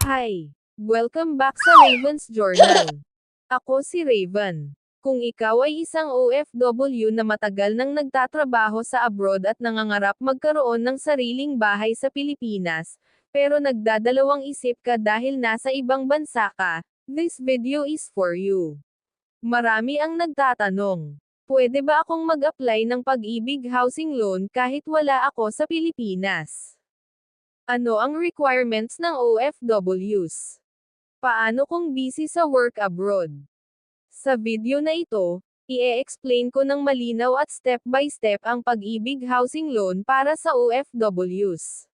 Hi! Welcome back sa Raven's Journal. Ako si Raven. Kung ikaw ay isang OFW na matagal nang nagtatrabaho sa abroad at nangangarap magkaroon ng sariling bahay sa Pilipinas, pero nagdadalawang isip ka dahil nasa ibang bansa ka, this video is for you. Marami ang nagtatanong, pwede ba akong mag-apply ng Pag-ibig Housing Loan kahit wala ako sa Pilipinas? Ano ang requirements ng OFWs? Paano kung busy sa work abroad? Sa video na ito, i-explain ko ng malinaw at step-by-step ang Pag-ibig Housing Loan para sa OFWs.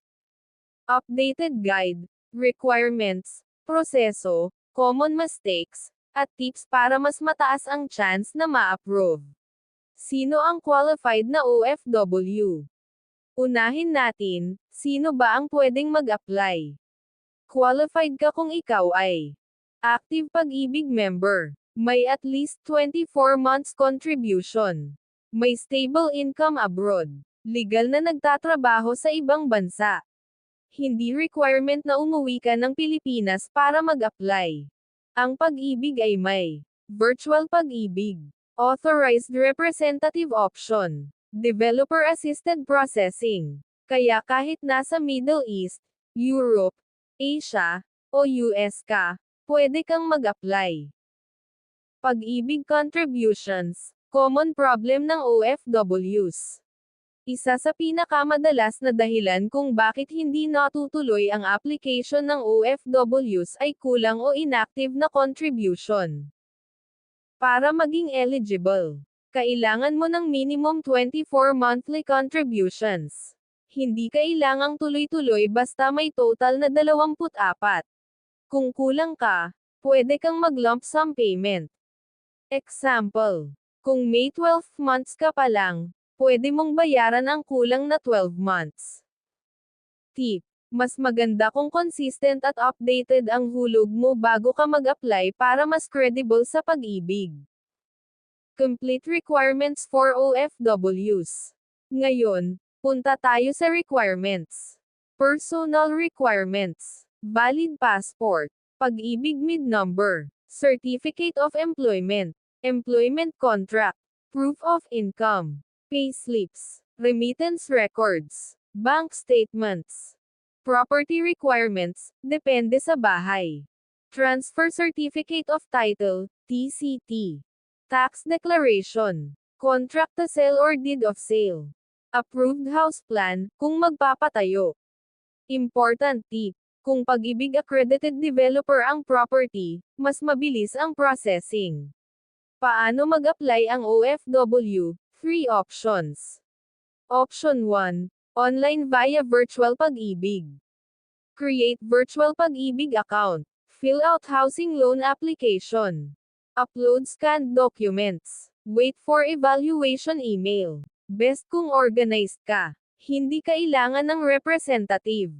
Updated guide, requirements, proseso, common mistakes, at tips para mas mataas ang chance na ma-approve. Sino ang qualified na OFW? Unahin natin, sino ba ang pwedeng mag-apply? Qualified ka kung ikaw ay active Pag-ibig member, may at least 24 months contribution, may stable income abroad, legal na nagtatrabaho sa ibang bansa. Hindi requirement na umuwi ka ng Pilipinas para mag-apply. Ang Pag-ibig ay may virtual Pag-ibig, authorized representative option, developer-assisted processing. Kaya kahit nasa Middle East, Europe, Asia, o US ka, pwede kang mag-apply. Pag-ibig contributions, common problem ng OFWs. Isa sa pinakamadalas na dahilan kung bakit hindi natutuloy ang application ng OFWs ay kulang o inactive na contribution. Para maging eligible, kailangan mo ng minimum 24 monthly contributions. Hindi kailangang tuloy-tuloy basta may total na 24. Kung kulang ka, pwede kang mag-lump sum payment. Example, kung may 12 months ka pa lang, pwede mong bayaran ang kulang na 12 months. Tip, mas maganda kung consistent at updated ang hulog mo bago ka mag-apply para mas credible sa Pag-ibig. Complete requirements for OFWs. Ngayon, punta tayo sa requirements. Personal requirements. Valid passport. Pag-ibig MID number. Certificate of employment. Employment contract. Proof of income. Payslips. Remittance records. Bank statements. Property requirements, depende sa bahay. Transfer certificate of title, TCT. Tax declaration. Contract to sell or deed of sale. Approved house plan, kung magpapatayo. Important tip, kung Pag-ibig accredited developer ang property, mas mabilis ang processing. Paano mag-apply ang OFW? 3 options. Option 1. Online via virtual Pag-ibig. Create virtual Pag-ibig account. Fill out housing loan application. Upload scanned documents. Wait for evaluation email. Best kung organized ka. Hindi kailangan ng representative.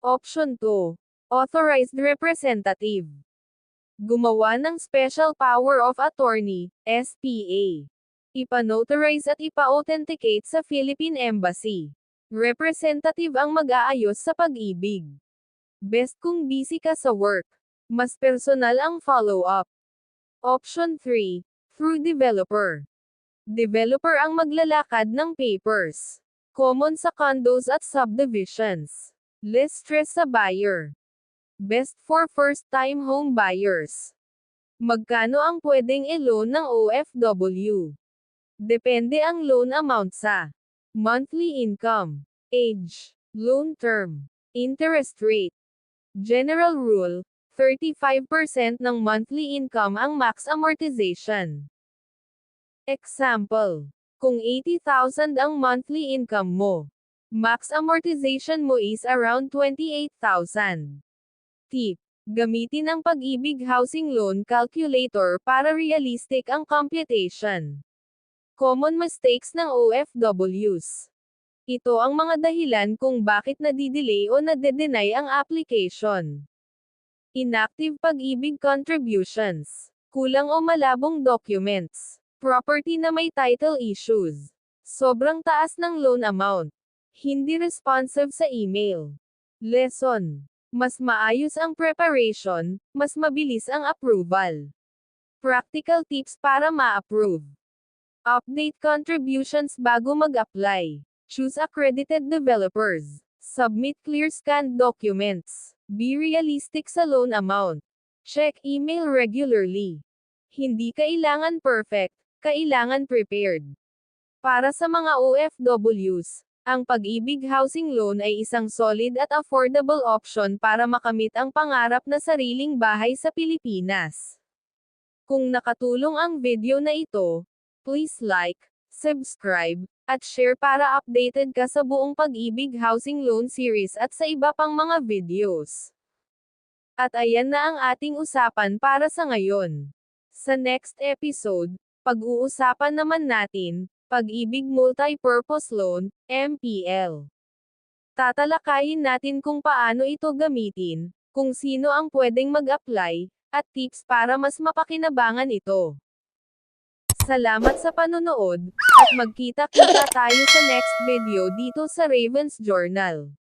Option 2. Authorized representative. Gumawa ng Special Power of Attorney, SPA. Ipa-notarize at ipa-authenticate sa Philippine Embassy. Representative ang mag-aayos sa Pag-ibig. Best kung busy ka sa work. Mas personal ang follow-up. Option 3. Through developer. Developer ang maglalakad ng papers. Common sa condos at subdivisions. Less stress sa buyer. Best for first-time home buyers. Magkano ang pwedeng i-loan ng OFW? Depende ang loan amount sa monthly income, age, loan term, interest rate. General rule, 35% ng monthly income ang max amortization. Example, kung 80,000 ang monthly income mo, max amortization mo is around 28,000. Tip, gamitin ang Pag-ibig Housing Loan Calculator para realistic ang computation. Common mistakes ng OFWs. Ito ang mga dahilan kung bakit nadidelay o nade-deny ang application. Inactive Pag-ibig contributions. Kulang o malabong documents. Property na may title issues. Sobrang taas ng loan amount. Hindi responsive sa email. Lesson. Mas maayos ang preparation, mas mabilis ang approval. Practical tips para ma-approve. Update contributions bago mag-apply. Choose accredited developers. Submit clear scanned documents. Be realistic sa loan amount. Check email regularly. Hindi kailangan perfect, kailangan prepared. Para sa mga OFWs, ang Pag-ibig Housing Loan ay isang solid at affordable option para makamit ang pangarap na sariling bahay sa Pilipinas. Kung nakatulong ang video na ito, please like, subscribe, at share para updated ka sa buong Pag-ibig Housing Loan series at sa iba pang mga videos. At ayan na ang ating usapan para sa ngayon. Sa next episode, pag-uusapan naman natin, Pag-ibig Multi-Purpose Loan, MPL. Tatalakayin natin kung paano ito gamitin, kung sino ang pwedeng mag-apply, at tips para mas mapakinabangan ito. Salamat sa panonood, at magkita-kita tayo sa next video dito sa Ravens Journal.